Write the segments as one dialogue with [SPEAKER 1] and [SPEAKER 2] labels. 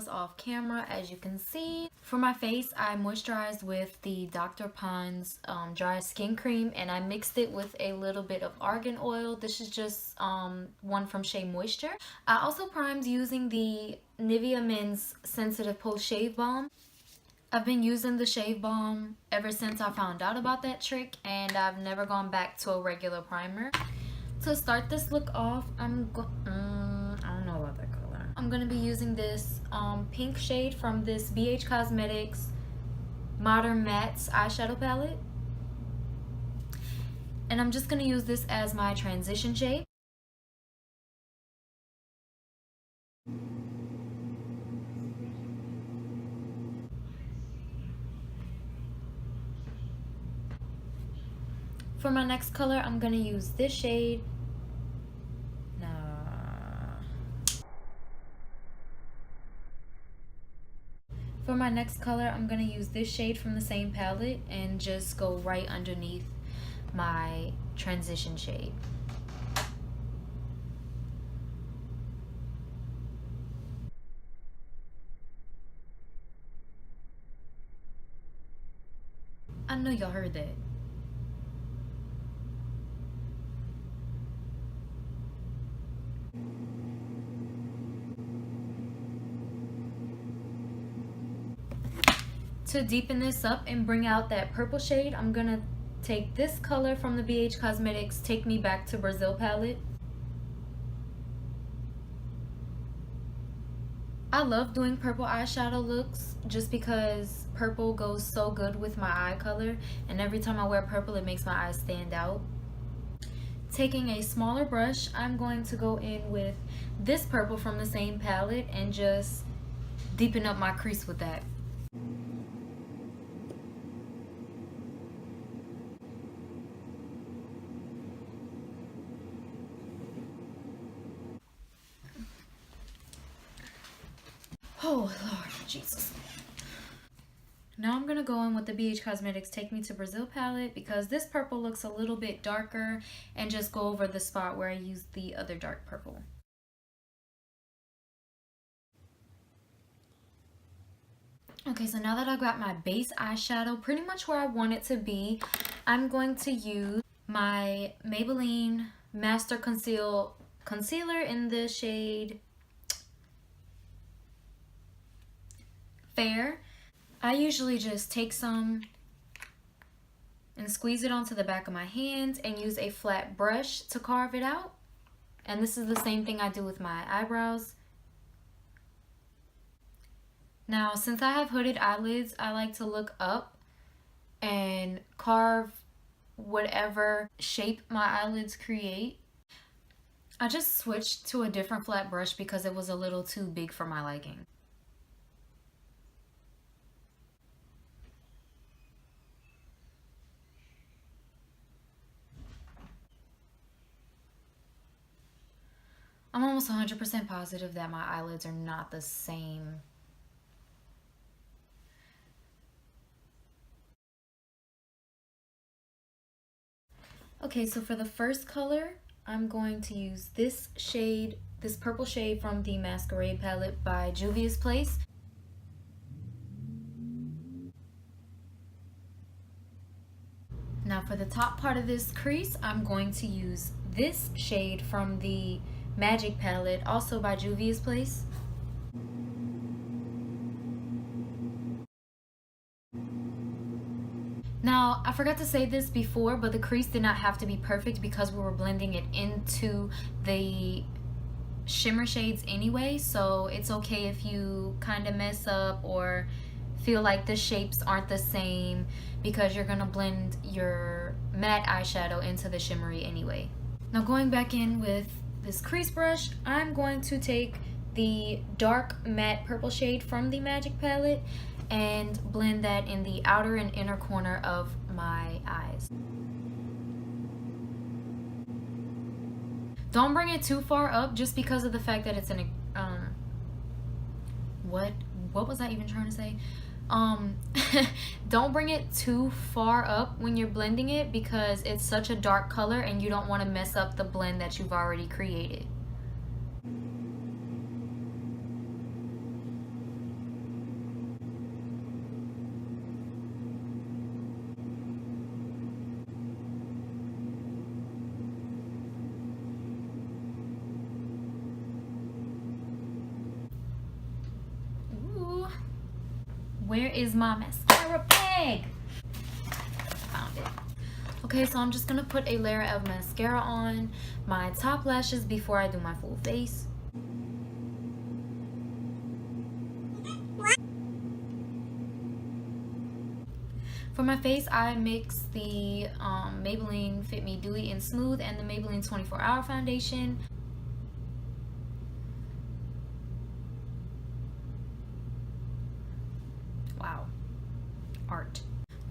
[SPEAKER 1] was off camera, as you can see. For my face, I moisturized with the Dr. Pond's dry skin cream, and I mixed it with a little bit of argan oil. This is just one from Shea Moisture. I also primed using the Nivea Men's Sensitive Post Shave Balm. I've been using the shave balm ever since I found out about that trick, and I've never gone back to a regular primer. To start this look off, I don't know about that color. I'm gonna be using this pink shade from this BH Cosmetics Modern Mattes eyeshadow palette, and I'm just gonna use this as my transition shade. For my next color, I'm gonna use this shade. For my next color, I'm gonna use this shade from the same palette and just go right underneath my transition shade. I know y'all heard that. To deepen this up and bring out that purple shade, I'm gonna take this color from the BH Cosmetics Take Me Back to Brazil palette. I love doing purple eyeshadow looks just because purple goes so good with my eye color, and every time I wear purple it makes my eyes stand out. Taking a smaller brush, I'm going to go in with this purple from the same palette and just deepen up my crease with that. Oh Lord Jesus. Now I'm gonna go in with the BH Cosmetics Take Me to Brazil palette because this purple looks a little bit darker, and just go over the spot where I used the other dark purple. Okay, so now that I got my base eyeshadow pretty much where I want it to be, I'm going to use my Maybelline Master Concealer in the shade Fair. I usually just take some and squeeze it onto the back of my hand and use a flat brush to carve it out. And this is the same thing I do with my eyebrows. Now, since I have hooded eyelids, I like to look up and carve whatever shape my eyelids create. I just switched to a different flat brush because it was a little too big for my liking. I'm almost 100% positive that my eyelids are not the same. Okay, so for the first color, I'm going to use this shade, this purple shade from the Masquerade palette by Juvia's Place. Now for the top part of this crease, I'm going to use this shade from the Magic palette, also by Juvia's Place. Now, I forgot to say this before, but the crease did not have to be perfect because we were blending it into the shimmer shades anyway, so it's okay if you kind of mess up or feel like the shapes aren't the same because you're gonna blend your matte eyeshadow into the shimmery anyway. Now going back in with this crease brush, I'm going to take the dark matte purple shade from the Magic palette and blend that in the outer and inner corner of my eyes. Don't bring it too far up just because of the fact that it's an what was I even trying to say? Don't bring it too far up when you're blending it because it's such a dark color and you don't want to mess up the blend that you've already created. Where is my mascara bag? Found it. Okay, so I'm just gonna put a layer of mascara on my top lashes before I do my full face. For my face, I mix the Maybelline Fit Me Dewy and Smooth and the Maybelline 24-Hour Foundation. Wow, art.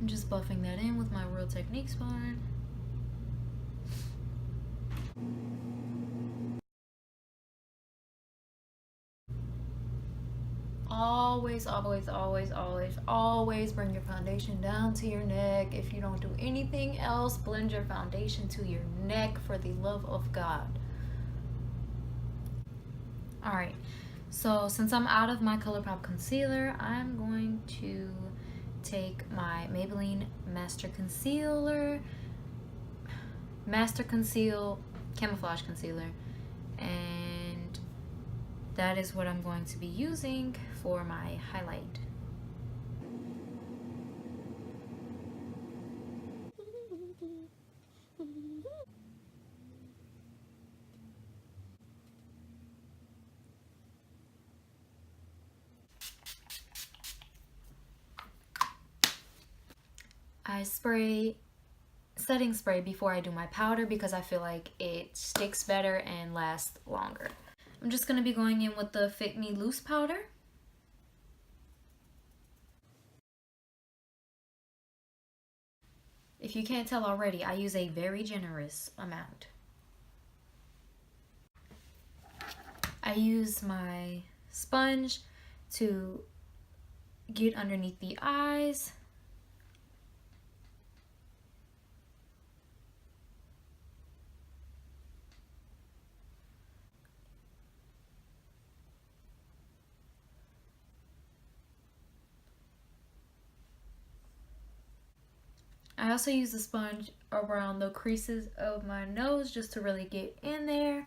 [SPEAKER 1] I'm just buffing that in with my Real Technique spine. Always, always, always, always, always bring your foundation down to your neck. If you don't do anything else, blend your foundation to your neck for the love of God. Alright, so since I'm out of my ColourPop concealer, I'm going to take my Maybelline Master Conceal Camouflage Concealer, and that is what I'm going to be using for my highlight. I spray setting spray before I do my powder because I feel like it sticks better and lasts longer. I'm just going to be going in with the Fit Me Loose powder. If you can't tell already, I use a very generous amount. I use my sponge to get underneath the eyes. I also use the sponge around the creases of my nose just to really get in there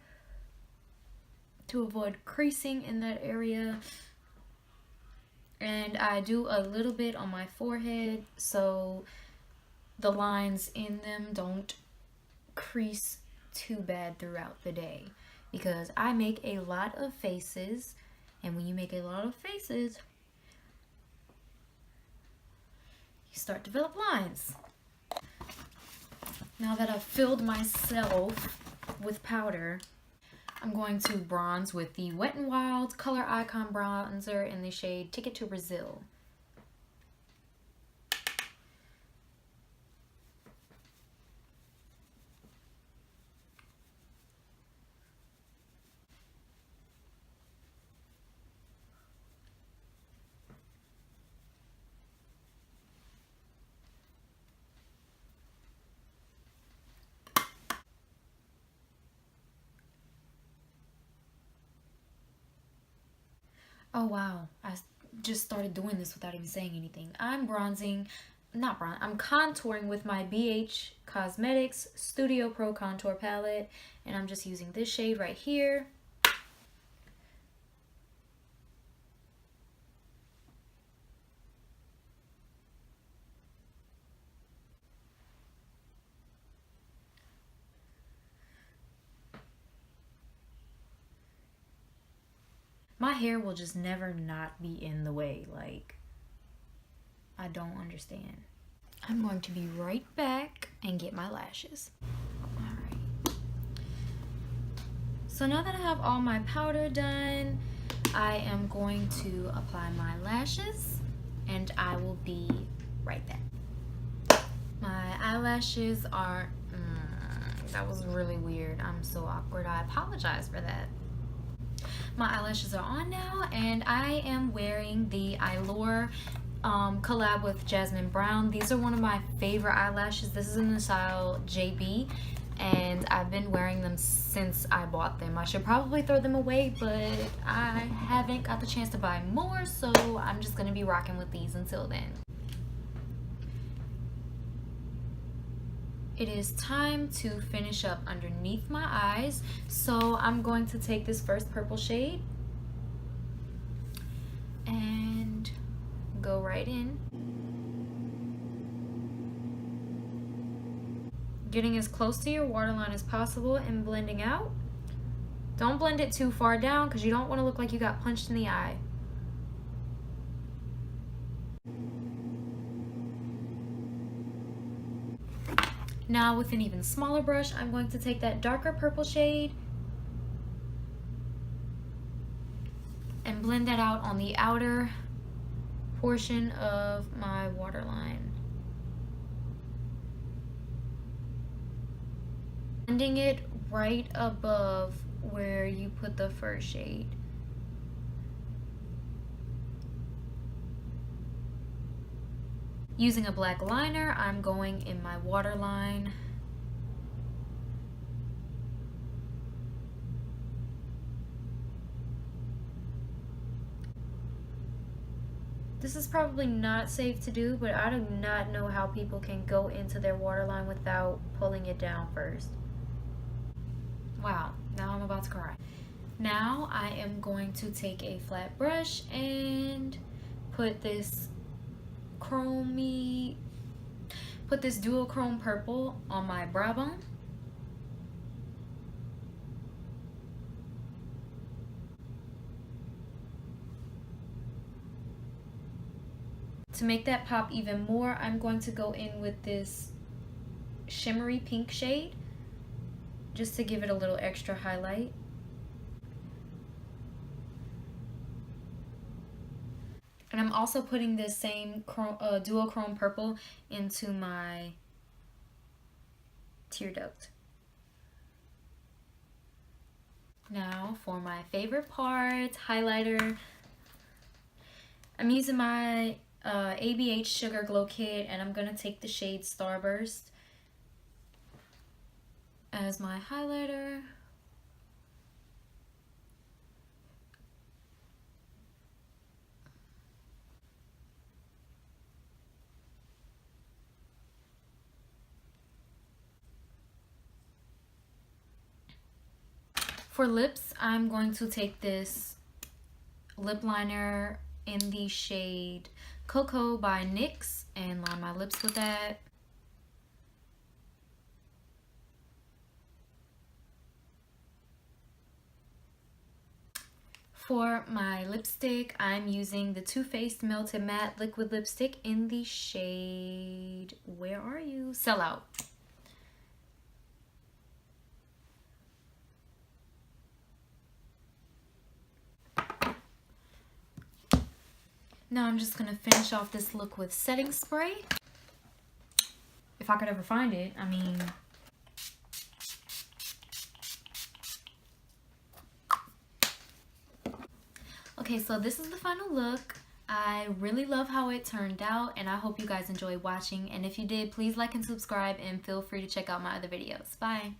[SPEAKER 1] to avoid creasing in that area. And I do a little bit on my forehead so the lines in them don't crease too bad throughout the day, because I make a lot of faces, and when you make a lot of faces, you start to develop lines. Now that I've filled myself with powder, I'm going to bronze with the Wet n Wild Color Icon Bronzer in the shade Ticket to Brazil. Oh wow, I just started doing this without even saying anything. I'm I'm contouring with my BH Cosmetics Studio Pro Contour Palette, and I'm just using this shade right here. My hair will just never not be in the way. Like, I don't understand. I'm going to be right back and get my lashes. Alright. So now that I have all my powder done, I am going to apply my lashes, and I will be right back. My eyelashes are... that was really weird. I'm so awkward. I apologize for that. My eyelashes are on now, and I am wearing the Allure collab with Jasmine Brown. These are one of my favorite eyelashes. This is in the style JB, and I've been wearing them since I bought them. I should probably throw them away, but I haven't got the chance to buy more, so I'm just going to be rocking with these until then. It is time to finish up underneath my eyes, so I'm going to take this first purple shade and go right in. Getting as close to your waterline as possible and blending out. Don't blend it too far down because you don't want to look like you got punched in the eye. Now with an even smaller brush, I'm going to take that darker purple shade and blend that out on the outer portion of my waterline. Blending it right above where you put the first shade. Using a black liner, I'm going in my waterline. This is probably not safe to do, but I do not know how people can go into their waterline without pulling it down first. Wow, now I'm about to cry. Now I am going to take a flat brush and put this duochrome purple on my brow bone. To make that pop even more, I'm going to go in with this shimmery pink shade just to give it a little extra highlight. And I'm also putting this same duochrome purple into my tear duct. Now for my favorite part, highlighter. I'm using my ABH Sugar Glow Kit, and I'm going to take the shade Starburst as my highlighter. For lips, I'm going to take this lip liner in the shade Cocoa by NYX and line my lips with that. For my lipstick, I'm using the Too Faced Melted Matte Liquid Lipstick in the shade, where are you? Sell Out. Now I'm just going to finish off this look with setting spray. If I could ever find it, I mean... Okay, so this is the final look. I really love how it turned out, and I hope you guys enjoyed watching. And if you did, please like and subscribe, and feel free to check out my other videos. Bye!